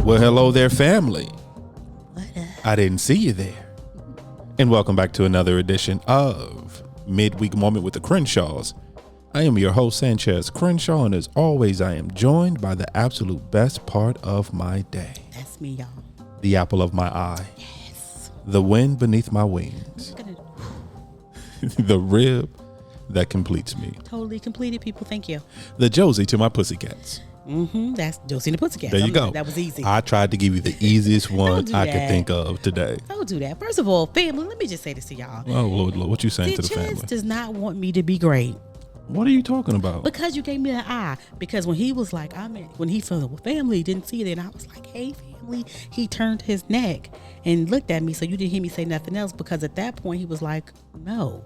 Well, hello there, family. I didn't see you there. And welcome back to another edition of Midweek Moment with the Crenshaws. I am your host, Sanchez Crenshaw, and as always, I am joined by the absolute best part of my day. That's me, y'all. The apple of my eye. Yes. The wind beneath my wings. The rib that completes me. Totally completed, people. Thank you. The Josie to my pussycats. That's Josie and the Pussycats. There you go. That was easy. I tried to give you the easiest one do I that. could think of today. Don't do that. First of all, family, let me just say this to y'all. Oh, Lord, what you saying to the Sanchez family? does not want me to be great. What are you talking about? Because you gave me an eye. Because when he was like, when he felt the family didn't see it, and I was like, hey, family, he turned his neck and looked at me. So you didn't hear me say nothing else. Because at that point, he was like, no.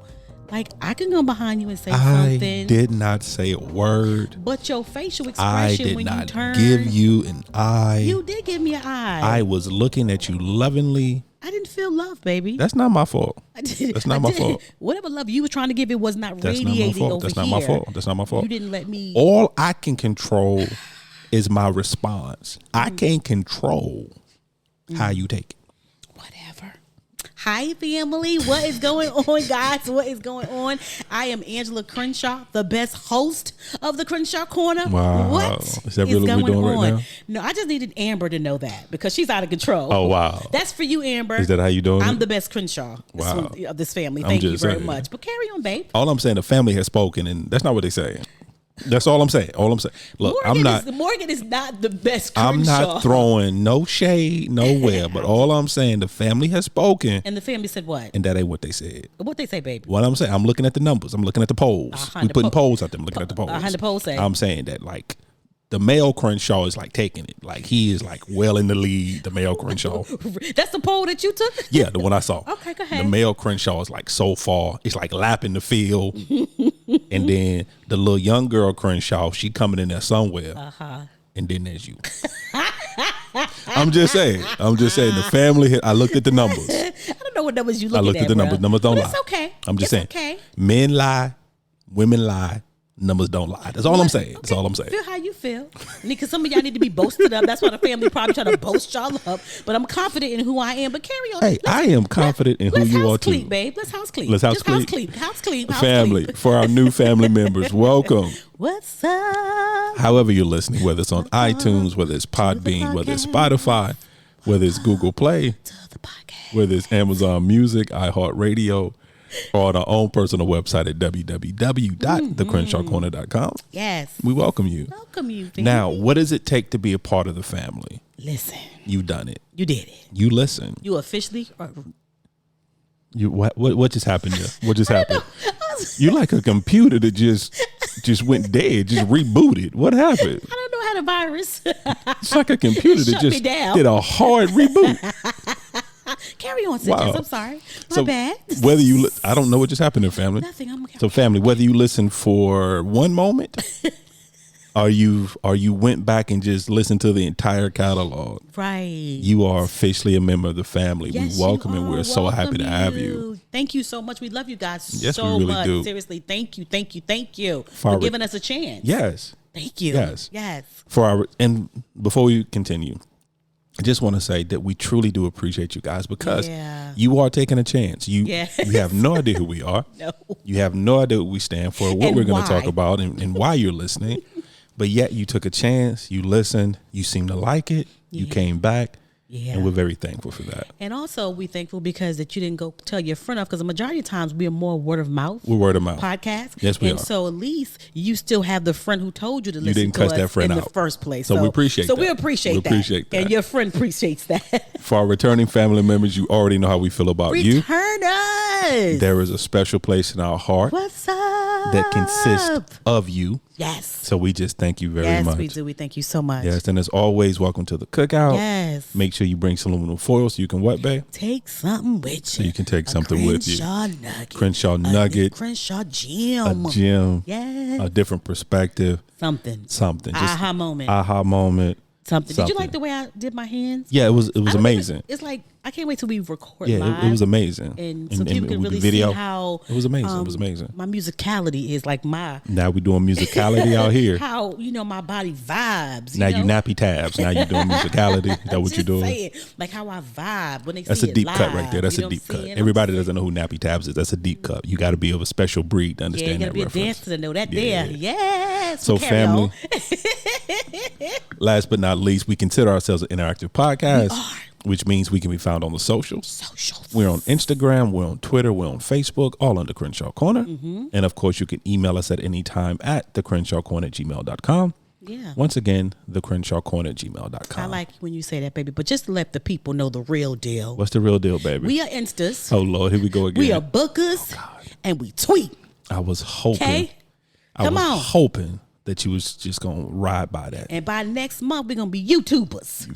Like, I can go behind you and say something. I did not say a word. But your facial expression when you turned. I did not give you an eye. You did give me an eye. I was looking at you lovingly. I didn't feel love, baby. That's not my fault. I did. That's not my fault. Whatever love you were trying to give, it was not That's radiating not my fault. over That's not here. my fault. That's not my fault. You didn't let me. All I can control is my response. I can't control how you take it. Whatever. Hi, family. What is going on, guys? What is going on? I am Angela Crenshaw, the best host of the Crenshaw Corner. What? What Is that really what we're doing right now? No, I just needed Amber to know that because she's out of control. Oh, wow. That's for you, Amber. Is that how you doing I'm it? the best Crenshaw of this family. I'm Thank you just very saying. much. But carry on, babe. All I'm saying, the family has spoken, and that's not what they say. That's all I'm saying. Look, Morgan is not the best Crenshaw. I'm not throwing no shade nowhere, but all I'm saying, the family has spoken. And the family said what? And that ain't what they said. What they say, baby? What I'm saying, I'm looking at the numbers. I'm looking at the polls. We putting polls out there. I'm looking at the polls. The polls say. I'm saying that, like, the male Crenshaw is like taking it. Like, he is like well in the lead, the male Crenshaw. That's the poll that you took? Yeah, the one I saw. Okay, go ahead. The male Crenshaw is like so far. It's like lapping the field. And then the little young girl Crenshaw, she coming in there somewhere. And then there's you. I'm just saying. The family, I looked at the numbers. I don't know what numbers you looking at. I looked at the numbers. Numbers don't lie. It's okay. I'm just saying. Okay. Men lie, women lie. Numbers don't lie. That's all I'm saying. That's all I'm saying. Feel how you feel. Because some of y'all need to be boasted up. That's why the family probably trying to boast y'all up. But I'm confident in who I am. But carry on. Hey, I am confident in who you are too. Let's house clean, babe. Let's house clean. Let's house clean. House clean. Family. For our new family members, welcome. What's up? However you're listening, whether it's on iTunes, whether it's Podbean, whether it's Spotify, whether it's Google Play, whether it's Amazon Music, iHeartRadio, or on our own personal website at www.thecrenshawcorner.com. Yes. We welcome you. Welcome you, family. Now, what does it take to be a part of the family? Listen. You done it. You did it. You listen. You officially. You what just happened here? What just happened? You like a computer that just went dead, just rebooted. What happened? I don't know how the virus. It's like a computer that just did a hard reboot. Carry on, Sanchez. Wow. I'm sorry. My bad. Whether you, I don't know what just happened there, family. Nothing. So, family, whether you listen for one moment, or you went back and just listened to the entire catalog, right? You are officially a member of the family. Yes, we welcome and we're so happy to have you. Thank you so much. We love you guys yes, so we really much. do. Seriously, thank you for giving us a chance. Yes. Thank you. Yes. Yes. And before we continue, I just want to say that we truly do appreciate you guys because you are taking a chance. You have no idea who we are. No. You have no idea what we stand for, what we're going to talk about, and why you're listening. But yet you took a chance. You listened. You seem to like it. You came back. Yeah. And we're very thankful for that. And also we're thankful because that you didn't go tell your friend off because the majority of times we are more word of mouth. We're word of mouth. Podcast. Yes, we are. And so at least you still have the friend who told you to listen you didn't to cuss us that friend in out. the first place. So we appreciate that. So we appreciate that. And your friend appreciates that. For our returning family members, you already know how we feel about you. Return us. There is a special place in our heart. What's up? That consists of you. Yes. So we just thank you very much. Yes, we do. We thank you so much. Yes, and as always, welcome to the cookout. Yes. Make sure you bring some aluminum foil so you can what, babe? Take something with you. So you can take something with you. Crenshaw nugget. Crenshaw gem. A gem. Yes. A different perspective. Something. Just aha moment. Aha moment. Something. Did you like the way I did my hands? Yeah, it was amazing. It's like I can't wait till we record Yeah, live. it was amazing. And so people can with really the video, see how it was amazing. It was amazing. My musicality is like my. Now we're doing musicality out here. How my body vibes. Now you nappy tabs. Now you're doing musicality. Is that what you're doing? Saying, like how I vibe when they That's see a deep it cut live, right there. That's a deep cut. Everybody doesn't know who nappy tabs is. That's a deep cut. You got to be of a special breed to understand that reference. You got to be a dancer to know that there. Yes. So family, last but not least, we consider ourselves an interactive podcast, which means we can be found on the socials. We're on Instagram, we're on Twitter, we're on Facebook, all under Crenshaw Corner. And of course, you can email us at any time at thecrenshawcorner@gmail.com. Yeah. Once again, thecrenshawcorner@gmail.com. I like when you say that, baby, but just to let the people know the real deal. What's the real deal, baby? We are Instas. Oh, Lord, here we go again. We are bookers, and we tweet. I was hoping. Okay? Come on. Hoping that you was just going to ride by that. And by next month, we're going to be YouTubers.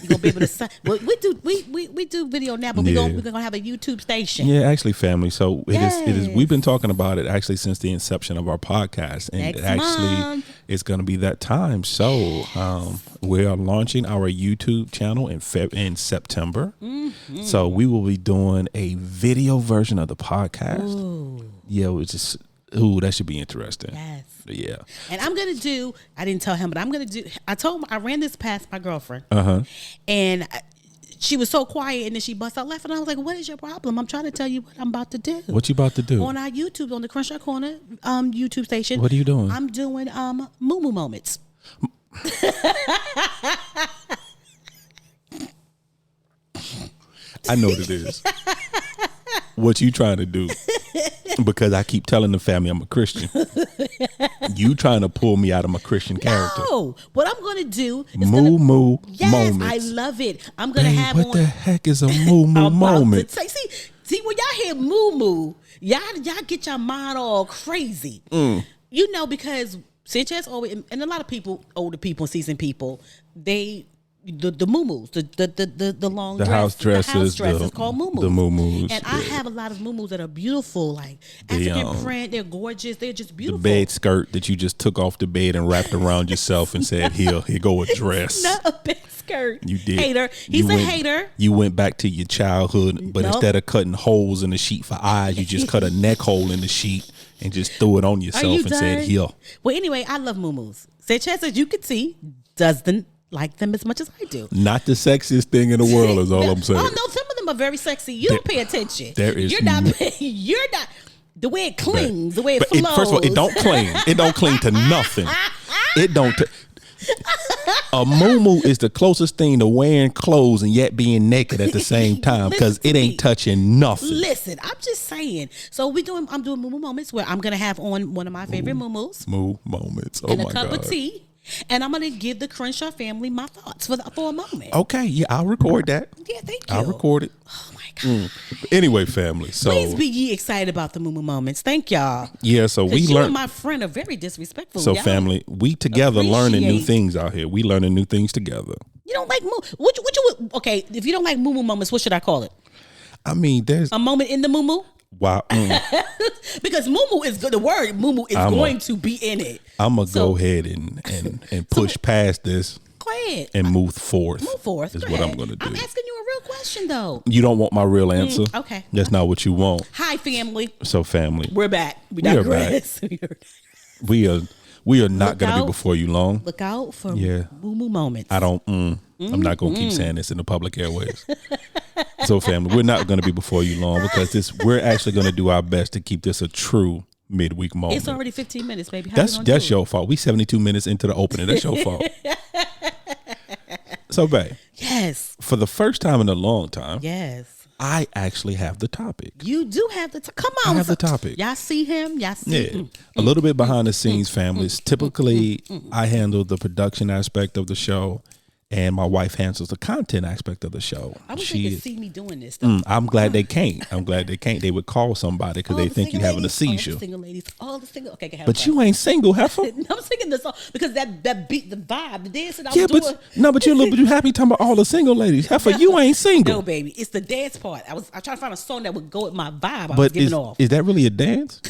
You're going to be able to say, well, we do video now, but we're going to have a YouTube station. Yeah, actually, family. So it is. We've been talking about it actually since the inception of our podcast. And Next month. It's going to be that time. So we are launching our YouTube channel in September. So we will be doing a video version of the podcast. Ooh. Yeah, it was just... Ooh, that should be interesting. Yes. Yeah. And I'm going to do, I didn't tell him, but I'm going to do, I ran this past my girlfriend. And she was so quiet, and then she bust out laughing. I was like, what is your problem? I'm trying to tell you what I'm about to do. What you about to do? On our YouTube, on the Crenshaw Corner YouTube station. What are you doing? I'm doing moo moments. I know what it is. What you trying to do? Because I keep telling the family I'm a Christian. You trying to pull me out of my Christian character. No, what I'm going to do is moo moments. I love it. I'm going to have what on. the heck is a moo moment? See, when y'all hear moo, y'all get your mind all crazy. Because Sanchez always, and a lot of people, older people, seasoned people, they. The muumuus, the long the dress, house dresses, the house dress is called muumuus. The muumuus, and I have a lot of muumuus that are beautiful, like African print. They're gorgeous. They're just beautiful. The bed skirt that you just took off the bed and wrapped around yourself and said, "Here go a dress." Not a bed skirt. You did. Hater. He's a hater. You went back to your childhood, but instead of cutting holes in the sheet for eyes, you just cut a neck hole in the sheet and just threw it on yourself and said, "Here." Well, anyway, I love muumuus. Sanchez, as you can see, doesn't like them as much as I do. Not the sexiest thing in the world is all I'm saying. Oh no, some of them are very sexy. You don't pay attention. You're not the way it clings, the way it flows. First of all, it don't cling. It don't cling to nothing. It don't. A muumuu is the closest thing to wearing clothes and yet being naked at the same time because it ain't touching nothing. Listen, I'm just saying. So I'm doing muumuu moments where I'm gonna have on one of my favorite muumuus. Moo moments. Oh and my a cup God. of tea. And I'm going to give the Crenshaw family my thoughts for a moment. Okay, yeah, I'll record that. Yeah, thank you. I'll record it. Oh, my God. Anyway, family, so... Please be ye excited about the muumuu moments. Thank y'all. Yeah, so we you learn... and my friend are very disrespectful. So, y'all family, we together learning new things out here. We learning new things together. You don't like okay, if you don't like muumuu moments, what should I call it? I mean, there's... A moment in the muumuu? Wow. Because muumuu is good. The word muumuu is going to be in it. I'm going to go ahead and push past this. Go ahead. And move forth. Move forth. Is what I'm going to do. I'm asking you a real question, though. You don't want my real answer? Okay. That's not what you want. Hi, family. So, family. We're back. We are back. We are not going to be before you long. Look out for muumuu moments. I don't... I'm not going to keep saying this in the public airways. So, family, we're not going to be before you long because we're actually going to do our best to keep this a true midweek moment. It's already 15 minutes, baby. That's your fault. We 72 minutes into the opening. That's your fault. So, babe. Yes. For the first time in a long time. Yes. I actually have the topic. You do have the come on. I have the topic. Y'all see him? Y'all see him? A little bit behind the scenes, families. Typically, I handle the production aspect of the show. And my wife handles the content aspect of the show. I wish they could see me doing this. Though. I'm glad they can't. They would call somebody because they think you're having a seizure. All the single ladies. All the single. Okay, but you ain't single, heifer. I'm singing the song because that beat, the vibe, the dancing. But you're happy talking about all the single ladies, heifer. No, you ain't single. No, baby, it's the dance part. I tried to find a song that would go with my vibe. I was giving off. Is that really a dance?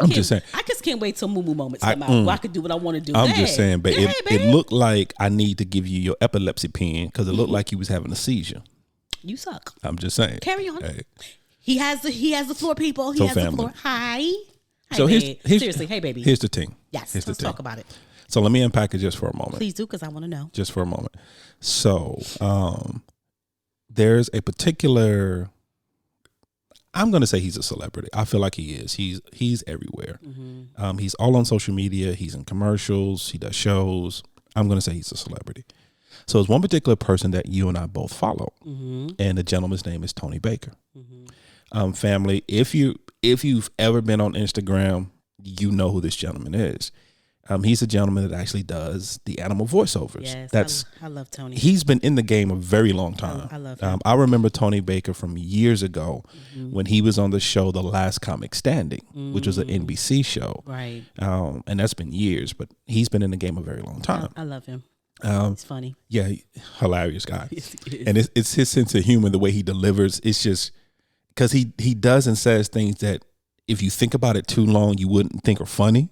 I'm just saying. I just can't wait till Moo Moo moments come out where I can do what I want to do. I'm just saying, but it looked like I need to give you your epilepsy pen because it looked like you was having a seizure. You suck. I'm just saying. Carry on. Hey. He has the floor, people. He has family. the floor. Hi. So here's seriously, hey baby. Here's the thing. Yes, let's talk about it. So let me unpack it just for a moment. Please do, because I want to know. Just for a moment. So there's a particular, I'm going to say he's a celebrity. I feel like he is. He's everywhere. Mm-hmm. He's all on social media. He's in commercials. He does shows. I'm going to say he's a celebrity. So it's one particular person that you and I both follow. Mm-hmm. And the gentleman's name is Tony Baker. Mm-hmm. Family, if you've ever been on Instagram, you know who this gentleman is. He's a gentleman that actually does the animal voiceovers. Yes, I love Tony. He's been in the game a very long time. I love him. I remember Tony Baker from years ago when he was on the show The Last Comic Standing, which was an NBC show. Right. And that's been years, but he's been in the game a very long time. I love him. He's funny. Yeah, hilarious guy. Yes, he is. And it's his sense of humor, the way he delivers. It's just because he does and says things that if you think about it too long, you wouldn't think are funny.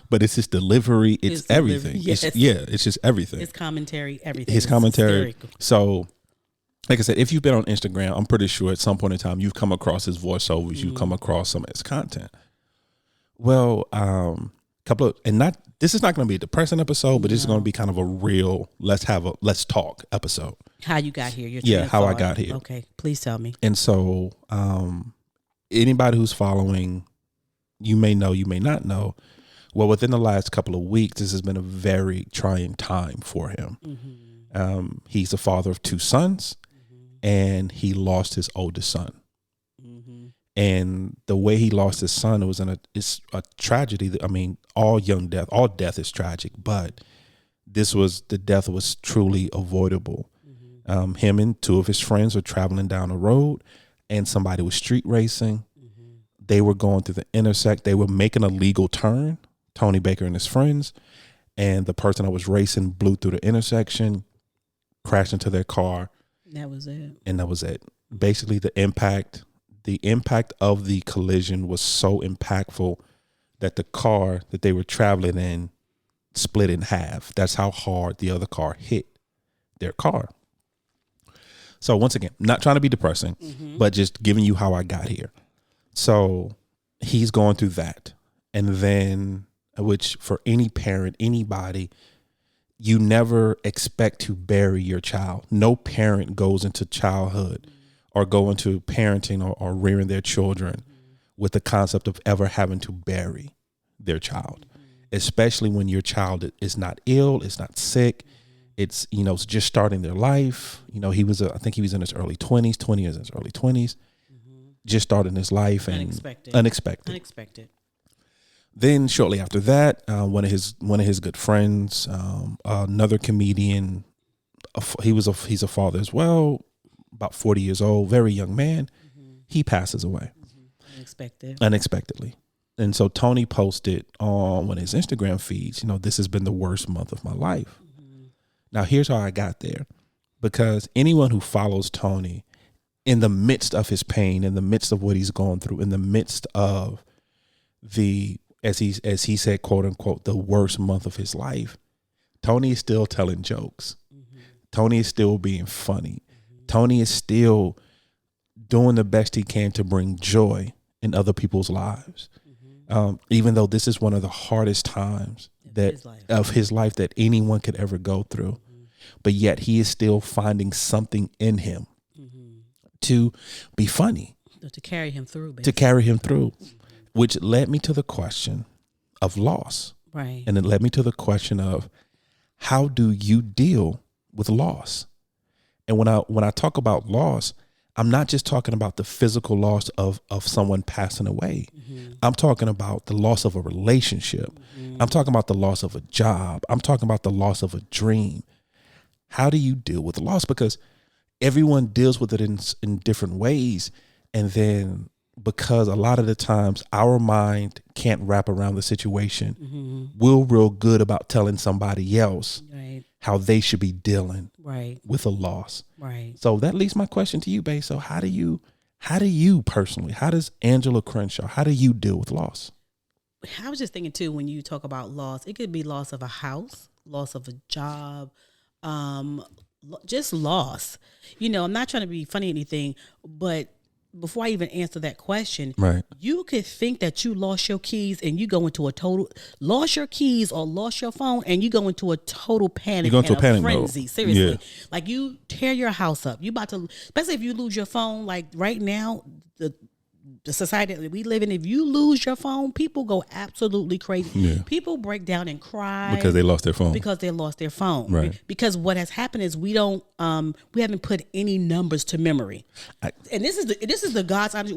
But it's his delivery. It's everything. Yes. It's just everything. His commentary, everything. His commentary. So, like I said, if you've been on Instagram, I'm pretty sure at some point in time you've come across his voiceovers. You've come across some of his content. Well, this is not going to be a depressing episode, but this is going to be kind of a real let's talk episode. How you got here? How I got here. Okay, please tell me. And so, anybody who's following, you may know, you may not know. Well, within the last couple of weeks, this has been a very trying time for him. Mm-hmm. He's the father of 2 sons, and he lost his oldest son. Mm-hmm. And the way he lost his son, it's a tragedy. I mean, all death is tragic, but the death was truly avoidable. Mm-hmm. Him and 2 of his friends were traveling down the road, and somebody was street racing. Mm-hmm. They were going through the intersect. They were making a legal turn, Tony Baker and his friends, and the person that was racing blew through the intersection, crashed into their car. That was it. And that was it. Basically, the impact of the collision was so impactful that the car that they were traveling in split in half. That's how hard the other car hit their car. So once again, not trying to be depressing, but just giving you how I got here. So he's going through that. And then, which for any parent, anybody, you never expect to bury your child. No parent goes into childhood or go into parenting or rearing their children with the concept of ever having to bury their child, especially when your child is not ill, it's not sick. It's, it's just starting their life. I think he was in his early 20s, 20 years in his early 20s, just starting his life. And unexpected. Then shortly after that, one of his good friends, another comedian, he's a father as well, about 40 years old, very young man. He passes away. Unexpectedly. And so Tony posted on one of his Instagram feeds, this has been the worst month of my life. Now, here's how I got there, because anyone who follows Tony in the midst of his pain, in the midst of what he's going through, in the midst of as he said, quote unquote, the worst month of his life, Tony is still telling jokes. Tony is still being funny. Tony is still doing the best he can to bring joy in other people's lives. Even though this is one of the hardest times of his life that anyone could ever go through. But yet he is still finding something in him to be funny. To carry him through. Which led me to the question of loss. Right. And it led me to the question of, how do you deal with loss? And when I talk about loss, I'm not just talking about the physical loss of someone passing away. I'm talking about the loss of a relationship. I'm talking about the loss of a job. I'm talking about the loss of a dream. How do you deal with loss? Because everyone deals with it in different ways. And then because a lot of the times our mind can't wrap around the situation, we're real good about telling somebody else how they should be dealing with a loss. Right. So that leads my question to you, babe. So how do you personally, how does Angela Crenshaw, how do you deal with loss? I was just thinking too, when you talk about loss, it could be loss of a house, loss of a job, just loss. I'm not trying to be funny or anything, but before I even answer that question, right, you could think that you lost your keys and you go into a total lost your keys or lost your phone and you go into a total panic, you go into and a panic frenzy. mode. Seriously, Yeah. like you tear your house up. You about to, especially if you lose your phone. Like right now, the society that we live in, if you lose your phone, people go absolutely crazy. Yeah. People break down and cry Because they lost their phone. Because they lost their phone. Right. Because what has happened is we haven't put any numbers to memory. And this is the God's honest.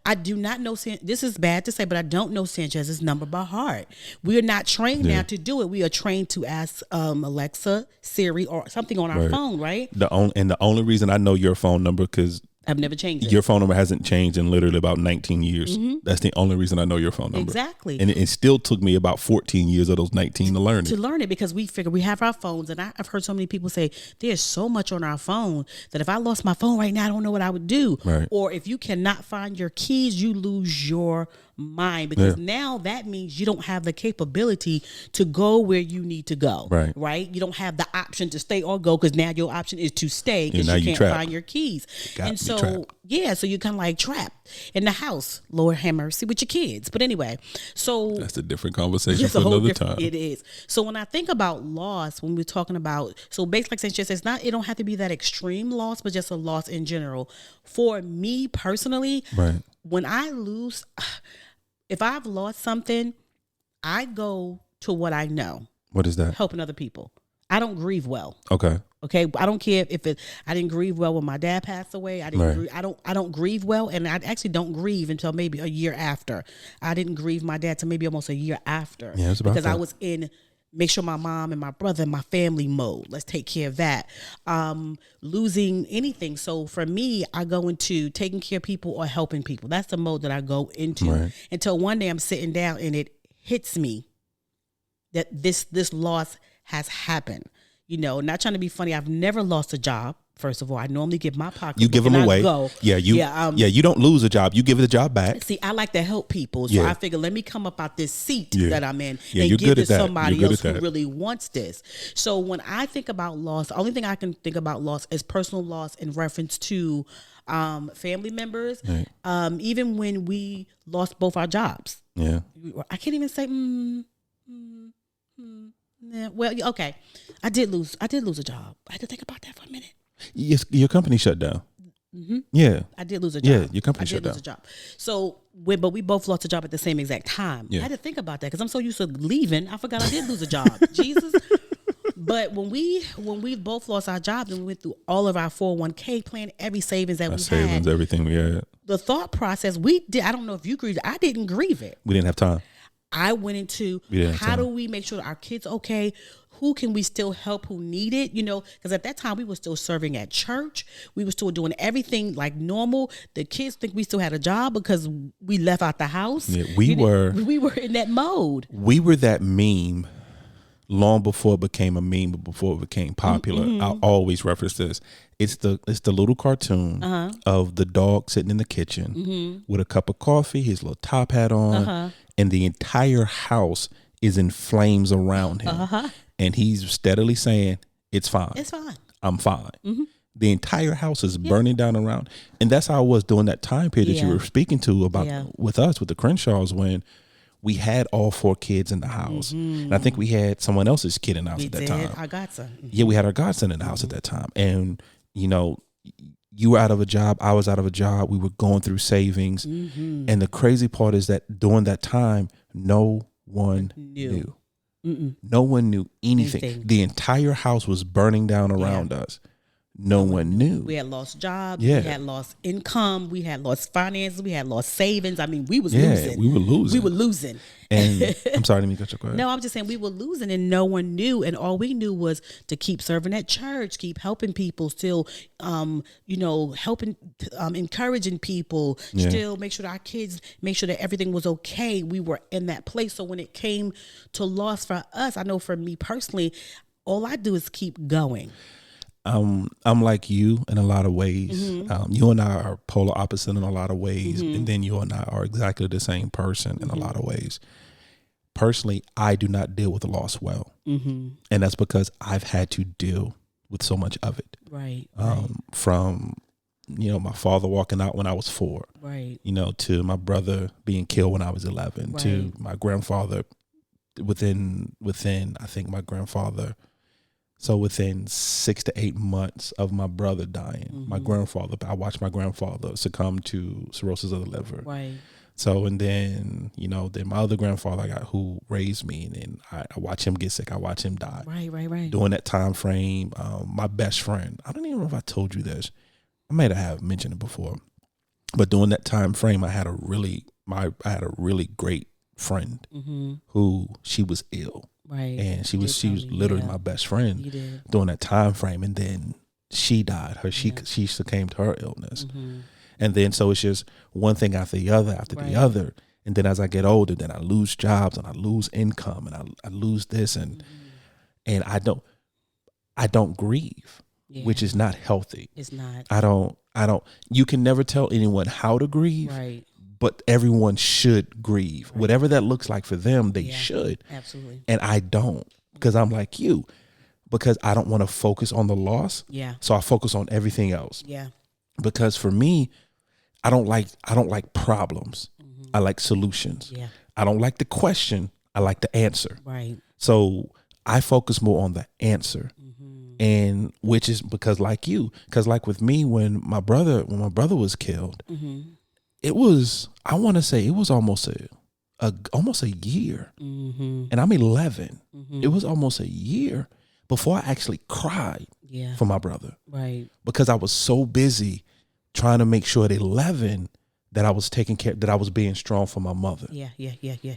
I do not know. This is bad to say, but I don't know Sanchez's number by heart. We are not trained now to do it. We are trained to ask Alexa, Siri, or something on our phone, right? The only reason I know your phone number because I've never changed it. Your phone number hasn't changed in literally about 19 years. Mm-hmm. That's the only reason I know your phone number. Exactly. And it still took me about 14 years of those 19 to learn it. To learn it, because we figure we have our phones. And I've heard so many people say, there's so much on our phone that if I lost my phone right now, I don't know what I would do. Right. Or if you cannot find your keys, you lose your mind, because now that means you don't have the capability to go where you need to go. Right. You don't have the option to stay or go, because now your option is to stay because you can't find your keys. And so so you're kind of like trapped in the house. Lord have mercy with your kids. But anyway, so that's a different conversation for another time. It is. So when I think about loss, when we're talking about, so basically, like Sanchez, it don't have to be that extreme loss, but just a loss in general. For me personally, when I lose, if I've lost something, I go to what I know. What is that? Helping other people. I don't grieve well. Okay. I don't care if I didn't grieve well when my dad passed away. I don't grieve well, and I actually don't grieve until maybe a year after. I didn't grieve my dad till maybe almost a year after. Yeah, it's about because that. I was in make sure my mom and my brother and my family mode. Let's take care of that. Losing anything. So for me, I go into taking care of people or helping people. That's the mode that I go into until one day I'm sitting down and it hits me that this loss has happened. Not trying to be funny. I've never lost a job. First of all, I normally give my pocket. You give them away. You don't lose a job. You give the job back. See, I like to help people. So I figure, let me come up out this seat that I'm in and give it to somebody else who really wants this. So when I think about loss, the only thing I can think about loss is personal loss in reference to family members. Even when we lost both our jobs. Yeah. I can't even say, well, okay. I did lose a job. I had to think about that for a minute. Yes, your company shut down. Mm-hmm. Yeah, I did lose a job. Yeah, your company shut down. I did lose a job. So, but we both lost a job at the same exact time. I had to think about that because I'm so used to leaving. I forgot I did lose a job. Jesus. But when we both lost our jobs and we went through all of our 401k plan, every savings that we had, everything we had, the thought process we did. I don't know if you grieved. I didn't grieve it. We didn't have time. I went into how do we make sure that our kids are okay? Who can we still help who need it? Because at that time we were still serving at church. We were still doing everything like normal. The kids think we still had a job because we left out the house. Yeah, we were in that mode. We were that meme long before it became a meme, but before it became popular. Mm-hmm. I'll always reference this. It's the little cartoon of the dog sitting in the kitchen with a cup of coffee, his little top hat on, and the entire house is in flames around him. And he's steadily saying, it's fine. It's fine. I'm fine. Mm-hmm. The entire house is burning down around. And that's how I was during that time period that you were speaking to about with us, with the Crenshaws, when we had all 4 kids in the house. Mm-hmm. And I think we had someone else's kid in the house at that time. Our godson. Mm-hmm. Yeah, we had our godson in the house at that time. And, you were out of a job. I was out of a job. We were going through savings. Mm-hmm. And the crazy part is that during that time, no one knew. No one knew anything. The entire house was burning down around us. No one knew. We had lost jobs. We had lost income. We had lost finances. We had lost savings. I mean, we was losing. We were losing. And I'm sorry, let me cut you. Go ahead. No, I'm just saying we were losing and no one knew. And all we knew was to keep serving at church, keep helping people, still, helping, encouraging people, still make sure that our kids, make sure that everything was okay. We were in that place. So when it came to loss for us, I know for me personally, all I do is keep going. I'm like you in a lot of ways. You and I are polar opposite in a lot of ways. And then you and I are exactly the same person in a lot of ways. personally, I do not deal with loss well. And that's because I've had to deal with so much of it. Right. From, my father walking out when I was 4. Right. To my brother being killed when I was 11, Right. to my grandfather within, I think my grandfather, so within 6 to 8 months of my brother dying, my grandfather, I watched my grandfather succumb to cirrhosis of the liver. Right. So, and then, then my other grandfather I got who raised me, and then I watched him get sick. I watched him die. Right. During that time frame, my best friend, I don't even know if I told you this. I may have mentioned it before, but during that time frame, I had a really great friend who she was ill. Right. And she was literally my best friend during that time frame. And then she died. She succumbed to her illness. And then so it's just one thing after the other. And then as I get older, then I lose jobs and I lose income and I lose this and I don't grieve, which is not healthy. It's not. I don't you can never tell anyone how to grieve. Right. But everyone should grieve. Right. Whatever that looks like for them, they should. Absolutely. And I don't, because I'm like you, because I don't want to focus on the loss. Yeah. So I focus on everything else. Yeah. Because for me, I don't like problems. I like solutions. Yeah. I don't like the question. I like the answer. Right. So I focus more on the answer. And which is because like with me, when my brother was killed, it was, I want to say it was almost a year, and I'm 11. It was almost a year before I actually cried for my brother, right? Because I was so busy trying to make sure at 11 that I was taking care, that I was being strong for my mother. Yeah.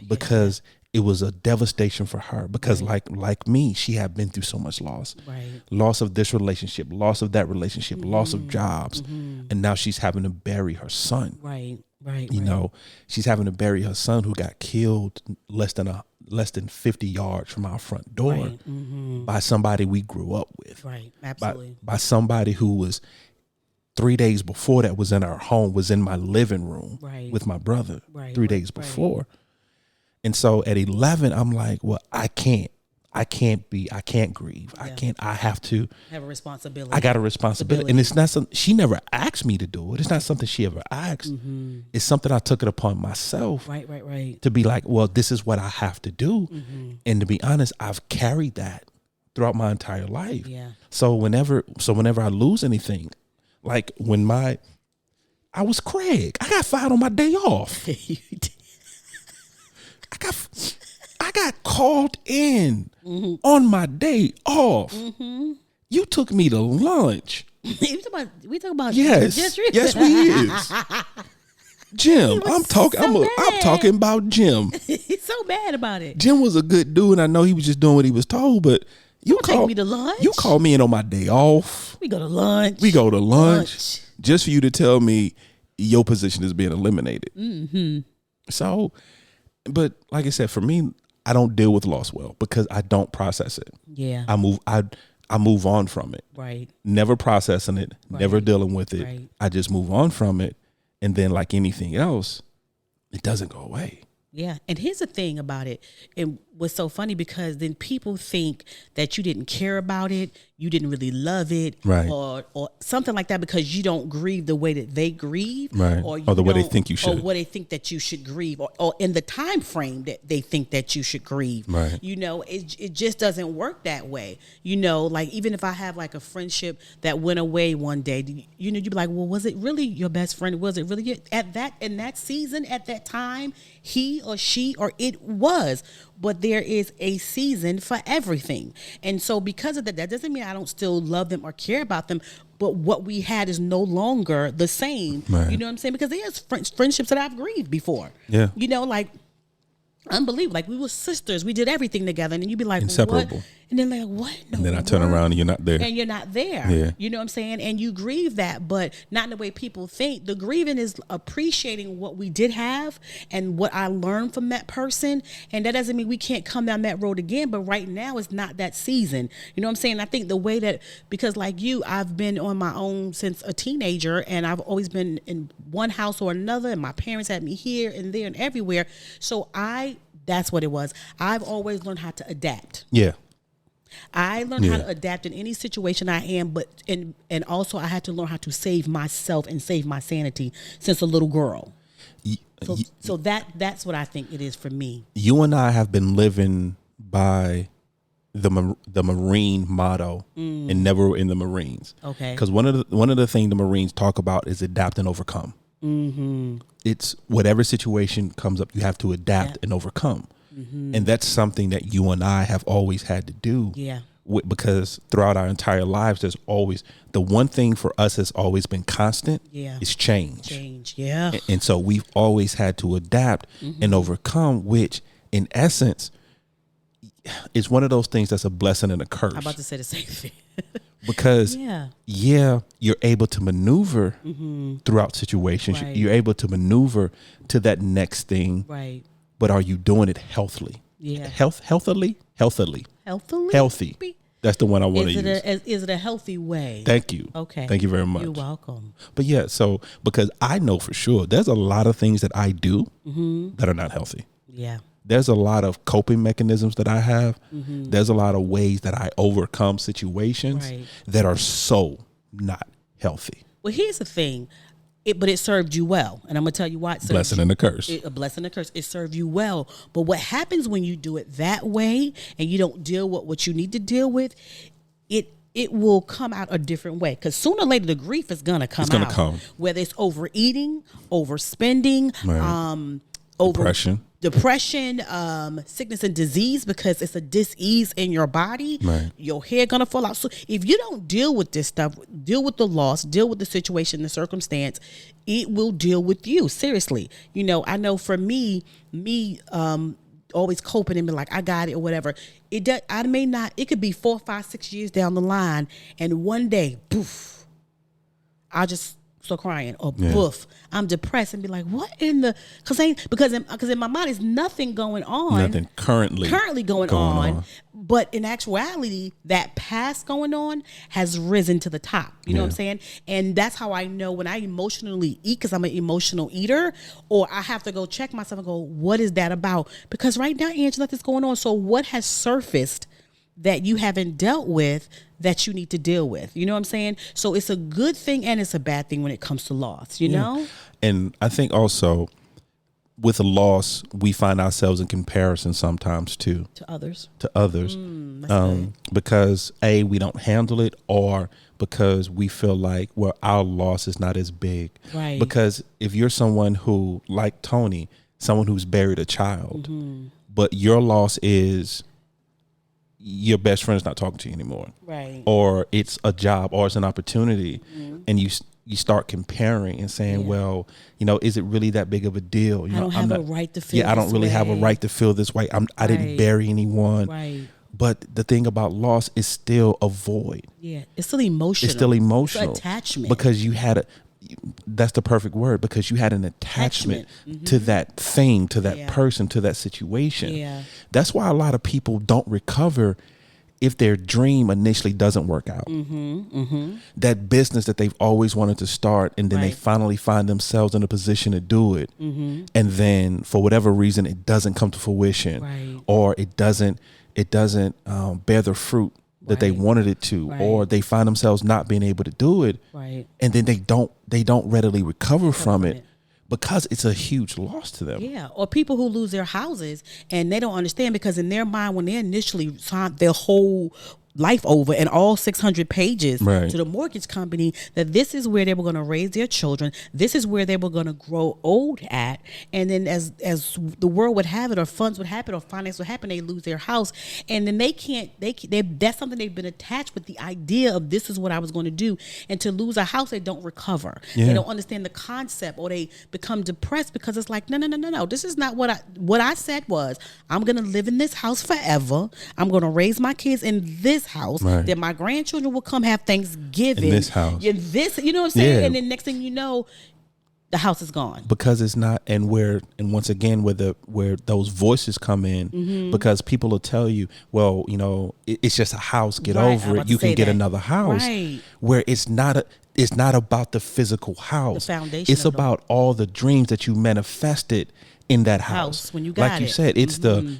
Because it was a devastation for her. Because like me, she had been through so much loss, loss of this relationship, loss of that relationship, loss of jobs, and now she's having to bury her son. Right. She's having to bury her son who got killed less than 50 yards from our front door by somebody we grew up with. Right. Absolutely. By somebody who was 3 days before that was in our home, was in my living room with my brother 3 days before. And so at 11, I'm like, well, I can't grieve. I have to have a responsibility. I got a responsibility. And it's not something, she never asked me to do it. It's not something she ever asked. It's something I took it upon myself. Right. To be like, well, this is what I have to do. And to be honest, I've carried that throughout my entire life. Yeah. So whenever I lose anything, like when I was Craig, I got fired on my day off. You did. I got called in on my day off. You took me to lunch. we talk about yes, we is. Jim, I'm talking about Jim. He's so bad about it. Jim was a good dude, and I know he was just doing what he was told, but take me to lunch. You called me in on my day off. We go to lunch. Just for you to tell me your position is being eliminated. So, but like I said, for me, I don't deal with loss well because I don't process it. Yeah. I move on from it. Right. Never processing it, never dealing with it. Right. I just move on from it. And then like anything else, it doesn't go away. Yeah. And here's the thing about it. It was so funny because then people think that you didn't care about it. You didn't really love it. Right. Or something like that because you don't grieve the way that they grieve. Right. Or the way they think you should. Or what they think that you should grieve. Or in the time frame that they think that you should grieve. Right. It just doesn't work that way. Like even if I have like a friendship that went away one day, you'd be like, well, was it really your best friend? Was it really in that season, at that time, he or she or it was? But there is a season for everything. And so because of that doesn't mean I don't still love them or care about them, but what we had is no longer the same. Right. You know what I'm saying? Because there's friendships that I've grieved before. Yeah. Like unbelievable. Like we were sisters. We did everything together. And then you'd be like, inseparable. What? And then like, what? No, and then I turn around and you're not there. And you're not there. Yeah. You know what I'm saying? And you grieve that, but not in the way people think. The grieving is appreciating what we did have and what I learned from that person. And that doesn't mean we can't come down that road again. But right now it's not that season. You know what I'm saying? I think the way that, because like you, I've been on my own since a teenager and I've always been in one house or another. And my parents had me here and there and everywhere. So I That's what it was. I've always learned how to adapt. Yeah. I learned how to adapt in any situation I am, and also I had to learn how to save myself and save my sanity since a little girl. So that's what I think it is for me. You and I have been living by the Marine motto, and never in the Marines. Okay. Because one of the things the Marines talk about is adapt and overcome. Mm-hmm. It's whatever situation comes up, you have to adapt and overcome. Mm-hmm. And that's something that you and I have always had to do. Yeah. Because throughout our entire lives, there's always the one thing for us has always been constant. Yeah. Is change. Change. Yeah. And so we've always had to adapt and overcome, which in essence is one of those things that's a blessing and a curse. I'm about to say the same thing. Because you're able to maneuver throughout situations. Right. You're able to maneuver to that next thing. Right. But are you doing it healthily? Yeah. Healthily. Healthy. That's the one I want to use. Is it a healthy way? Thank you. Okay. Thank you very much. You're welcome. But yeah, so because I know for sure there's a lot of things that I do that are not healthy. Yeah. There's a lot of coping mechanisms that I have. There's a lot of ways that I overcome situations that are so not healthy. Well, here's the thing. But it served you well. And I'm going to tell you why. Blessing and a curse. A blessing and a curse. It served you well. But what happens when you do it that way and you don't deal with what you need to deal with, it will come out a different way. Because sooner or later, the grief is going to come out. It's going to come. Whether it's overeating, overspending, depression, sickness and disease, because it's a dis-ease in your body. Right. Your hair gonna fall out. So if you don't deal with this stuff, deal with the loss, deal with the situation, the circumstance, it will deal with you. Seriously. You know, I know for me, always coping and be like, I got it or whatever. It could be 4, 5, 6 years down the line, and one day, poof, I just start crying or boof, I'm depressed and be like, what in the, because in my mind there's nothing going on, nothing currently going on, but in actuality that past going on has risen to the top. You know what I'm saying? And that's how I know when I emotionally eat, because I'm an emotional eater, or I have to go check myself and go, what is that about? Because right now, Angela, nothing's going on. So what has surfaced that you haven't dealt with that you need to deal with? You know what I'm saying? So it's a good thing and it's a bad thing when it comes to loss, you know? And I think also with a loss, we find ourselves in comparison sometimes too. To others. Because A, we don't handle it, or because we feel like, well, our loss is not as big. Right. Because if you're someone who, like Tony, someone who's buried a child, but your loss is your best friend's not talking to you anymore, right? Or it's a job, or it's an opportunity, and you start comparing and saying, well, you know, is it really that big of a deal? You I don't have a right to feel. I don't really have a right to feel this way. I didn't bury anyone, right? But the thing about loss is still a void. Yeah, it's still emotional. It's an attachment, because you had that's the perfect word, because you had an attachment to that thing, to that person, to that situation. Yeah. That's why a lot of people don't recover if their dream initially doesn't work out. That business that they've always wanted to start, and then they finally find themselves in a position to do it. And then for whatever reason, it doesn't come to fruition, or it doesn't bear the fruit that they wanted it to, or they find themselves not being able to do it, and then they don't readily recover from it because it's a huge loss to them. Yeah, or people who lose their houses and they don't understand, because in their mind, when they initially signed their whole life over and all 600 pages to the mortgage company, that this is where they were going to raise their children, this is where they were going to grow old at, and then as the world would have it, or funds would happen, or finance would happen, they lose their house, and then they that's something they've been attached with, the idea of this is what I was going to do, and to lose a house, they don't recover. They don't understand the concept, or they become depressed because it's like, no, this is not what I said was, I'm going to live in this house forever, I'm going to raise my kids in this house, that my grandchildren will come have Thanksgiving in this house, you know what I'm saying? And then next thing you know, the house is gone, because it's not. And once again, where those voices come in, because people will tell you, well, you know, it's just a house, get over it, you can get another house, where it's not about the physical house, the foundation, it's about all the dreams that you manifested in that house. When you got like you it. said, it's the,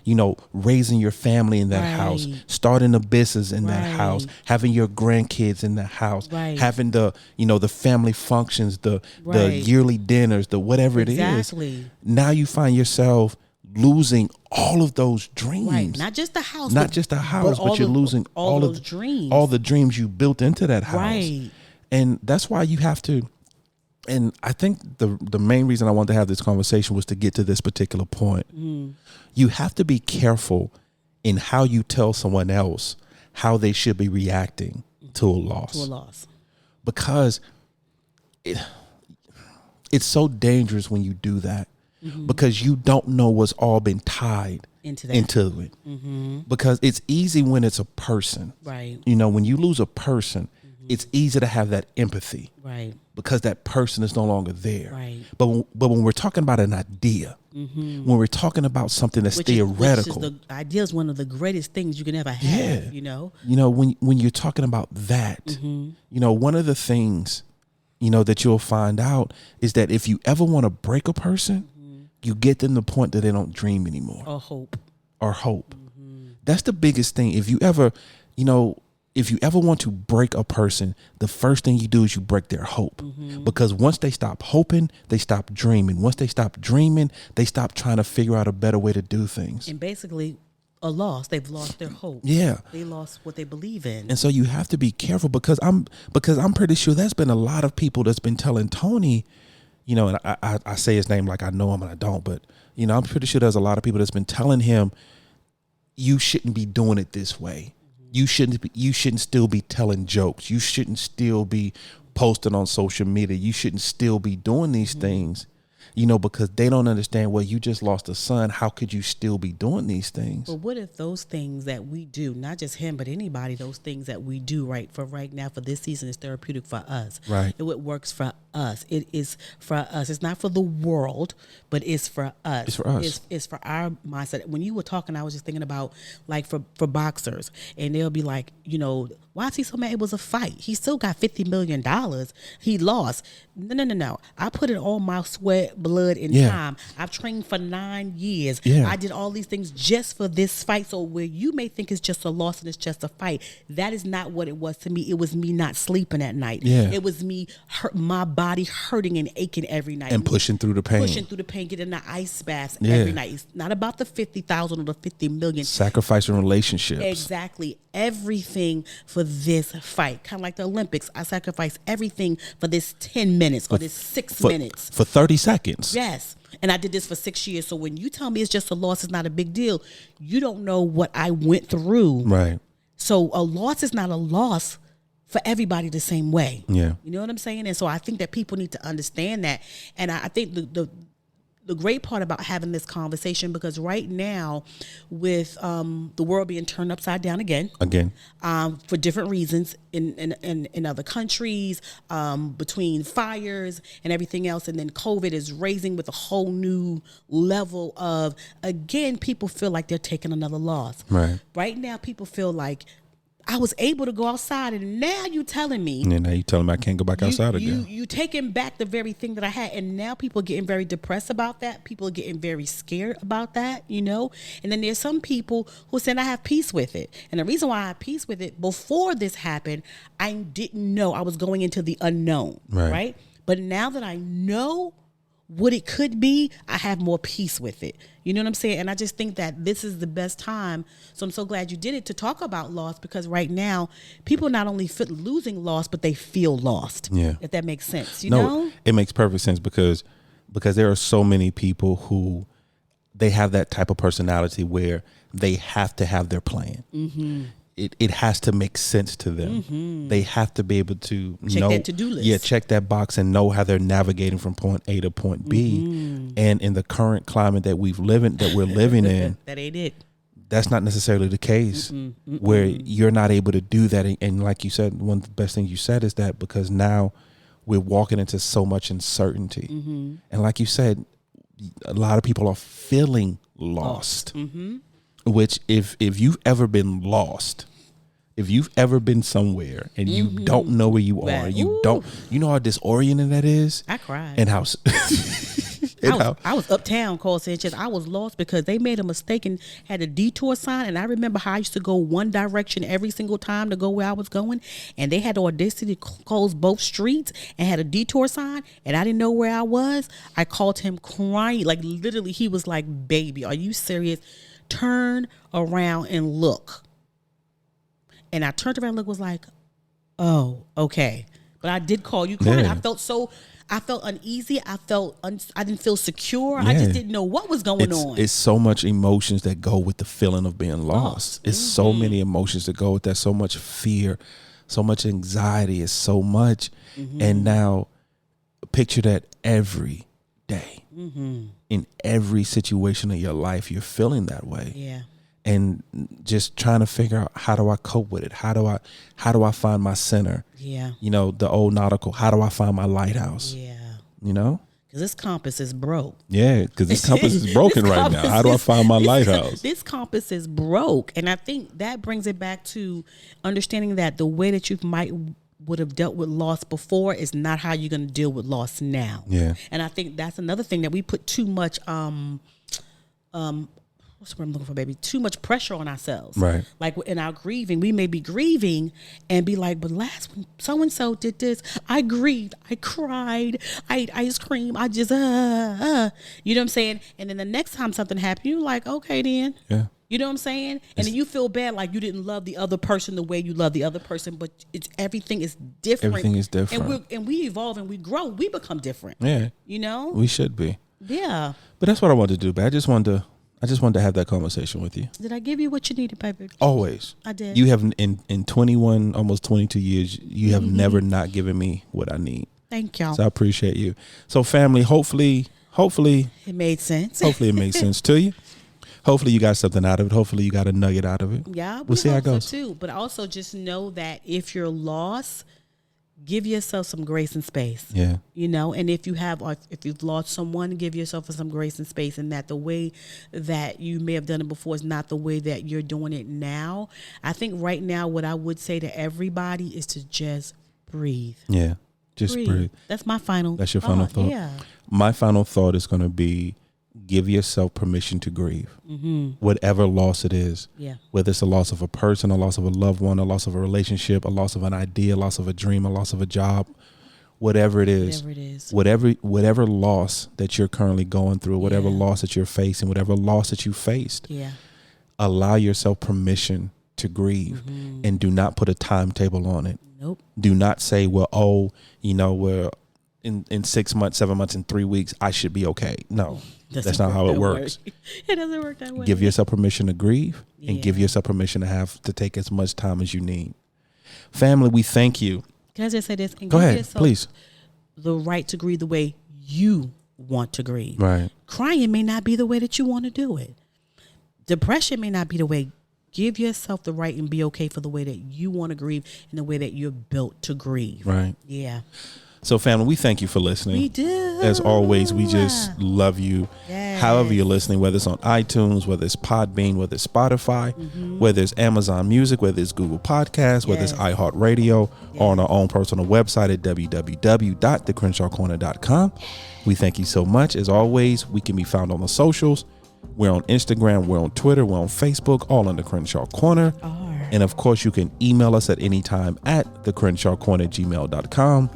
raising your family in that house, starting a business in that house, having your grandkids in that house, having the, the family functions, the yearly dinners, the whatever it is. Now you find yourself losing all of those dreams. Not just the house, but you're losing all of those dreams. All the dreams you built into that house. And that's why you have to. And I think the main reason I wanted to have this conversation was to get to this particular point. You have to be careful in how you tell someone else how they should be reacting to a loss. Because it's so dangerous when you do that, because you don't know what's all been tied into it. Because it's easy when it's a person. When you lose a person, it's easy to have that empathy. Because that person is no longer there. But when we're talking about an idea, when we're talking about something that's theoretical. The idea is one of the greatest things you can ever have, when you're talking about that, one of the things, that you'll find out is that if you ever want to break a person, you get them to the point that they don't dream anymore. Or hope. That's the biggest thing. If you ever want to break a person, the first thing you do is you break their hope. Because once they stop hoping, they stop dreaming. Once they stop dreaming, they stop trying to figure out a better way to do things. And basically, they've lost their hope. Yeah. They lost what they believe in. And so you have to be careful, because I'm pretty sure there's been a lot of people that's been telling Tony, and I say his name like I know him and I don't, but I'm pretty sure there's a lot of people that's been telling him, you shouldn't be doing it this way. You shouldn't still be telling jokes. You shouldn't still be posting on social media. You shouldn't still be doing these things, because they don't understand, well, you just lost a son. How could you still be doing these things? But what if those things that we do, not just him, but anybody, those things that we do right now for this season is therapeutic for us. It works for us. It is for us. It's not for the world, but it's for us. It's for us. It's for our mindset. When you were talking, I was just thinking about like for boxers, and they'll be like, why is he so mad? It was a fight. He still got $50 million. He lost. No. I put in all my sweat, blood, and time. I've trained for 9 years. I did all these things just for this fight. So where you may think it's just a loss and it's just a fight, that is not what it was to me. It was me not sleeping at night. It was me my body hurting and aching every night. And pushing through the pain. Getting the ice baths every night. It's not about the 50,000 or the 50 million. Sacrificing relationships. Exactly. Everything for this fight. Kind of like the Olympics. I sacrificed everything for this 10 minutes or this 6 minutes. For 30 seconds. Yes. And I did this for 6 years. So when you tell me it's just a loss, it's not a big deal, you don't know what I went through. Right. So a loss is not a loss for everybody the same way. Yeah. You know what I'm saying? And so I think that people need to understand that. And I think the great part about having this conversation, because right now with the world being turned upside down again for different reasons in other countries, between fires and everything else, and then COVID is raising with a whole new level of, again, people feel like they're taking another loss. Right now people feel like, I was able to go outside, and now you telling me. And now you telling me I can't go back outside again. You taking back the very thing that I had, and now people are getting very depressed about that. People are getting very scared about that, And then there's some people who said I have peace with it. And the reason why I have peace with it, before this happened, I didn't know. I was going into the unknown, right? But now that I know what it could be, I have more peace with it. You know what I'm saying? And I just think that this is the best time. So I'm so glad you did it, to talk about loss, because right now people not only feel losing loss, but they feel lost. Yeah. If that makes sense. You know? It makes perfect sense, because there are so many people who they have that type of personality where they have to have their plan. It has to make sense to them. They have to be able to check that to-do list. Yeah, check that box and know how they're navigating from point A to point B. And in the current climate that we're living in, that ain't it. That's not necessarily the case, where you're not able to do that. And like you said, one of the best things you said is that because now we're walking into so much uncertainty. And like you said, a lot of people are feeling lost. Which if you've ever been lost, if you've ever been somewhere and you don't know where you are, you know how disorienting that is. I cried. And how I was uptown, called Sanchez. I was lost because they made a mistake and had a detour sign. And I remember how I used to go one direction every single time to go where I was going. And they had the audacity to close both streets and had a detour sign. And I didn't know where I was. I called him crying. Like literally, he was like, baby, are you serious? Turn around and look. And I turned around and looked, was like, oh, okay. But I did call you crying. Yeah. I felt uneasy. I didn't feel secure. Yeah. I just didn't know what was going on. It's so much emotions that go with the feeling of being lost. It's so many emotions that go with that. So much fear, so much anxiety. It's so much. And now picture that every day. In every situation of your life, you're feeling that way. Yeah. And just trying to figure out, how do I cope with it? How do I find my center? Yeah. You know, the old nautical, how do I find my lighthouse? Yeah. You know? Because this compass is broke. Yeah, because this compass is broken right now. How do I find my lighthouse? This compass is broke. And I think that brings it back to understanding that the way that you would have dealt with loss before is not how you're going to deal with loss now. Yeah. And I think that's another thing that we put too much what's the word I'm looking for, baby? Too much pressure on ourselves. Right. Like in our grieving, we may be grieving and be like, but last when so-and-so did this, I grieved, I cried, I ate ice cream, I just, you know what I'm saying? And then the next time something happened, you're like, okay then. Yeah. You know what I'm saying? And then you feel bad like you didn't love the other person the way you love the other person, but everything is different. Everything is different. And we evolve and we grow. We become different. Yeah. You know? We should be. Yeah. But that's what I wanted to do, but I just wanted to have that conversation with you. Did I give you what you needed, baby? Always. I did. You have in 21, almost 22 years, you have never not given me what I need. Thank y'all. So I appreciate you. So family, hopefully it made sense. Hopefully it makes sense to you. Hopefully you got something out of it. Hopefully you got a nugget out of it. Yeah, we'll see how it goes. So too, but also just know that if you're lost, give yourself some grace and space. Yeah. You know, and if you've lost someone, give yourself some grace and space, and that the way that you may have done it before is not the way that you're doing it now. I think right now what I would say to everybody is to just breathe. Yeah. Just breathe. That's my final That's your final thought? Yeah. My final thought is going to be, give yourself permission to grieve. Whatever loss it is. Yeah. Whether it's a loss of a person, a loss of a loved one, a loss of a relationship, a loss of an idea, a loss of a dream, a loss of a job, whatever it is. Whatever loss that you're currently going through, whatever loss that you're facing, whatever loss that you faced. Yeah. Allow yourself permission to grieve and do not put a timetable on it. Nope. Do not say, well, we're in 6 months, 7 months, in 3 weeks, I should be okay. No, that's not how it works. It doesn't work that way. Give yourself permission to grieve and give yourself permission to take as much time as you need. Family, we thank you. Can I just say this? And Go ahead, please. The right to grieve the way you want to grieve. Right. Crying may not be the way that you want to do it. Depression may not be the way. Give yourself the right and be okay for the way that you want to grieve and the way that you're built to grieve. Right. Yeah. So, family, we thank you for listening. We do. As always, we just love you. Yes. However you're listening, whether it's on iTunes, whether it's Podbean, whether it's Spotify, whether it's Amazon Music, whether it's Google Podcasts, whether it's iHeartRadio, or on our own personal website at www.thecrenshawcorner.com. We thank you so much. As always, we can be found on the socials. We're on Instagram, we're on Twitter, we're on Facebook, all under Crenshaw Corner. And of course, you can email us at any time at thecrenshawcorner@gmail.com.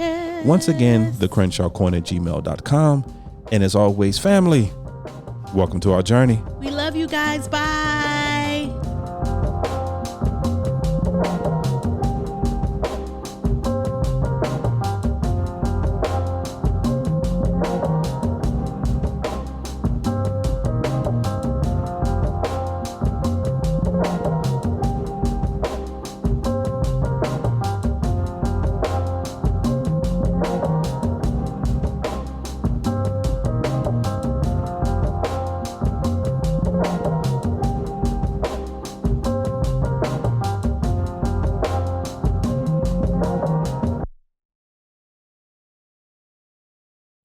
Once again, thecrenshawcorner@gmail.com. And as always, family, welcome to our journey. We love you guys. Bye.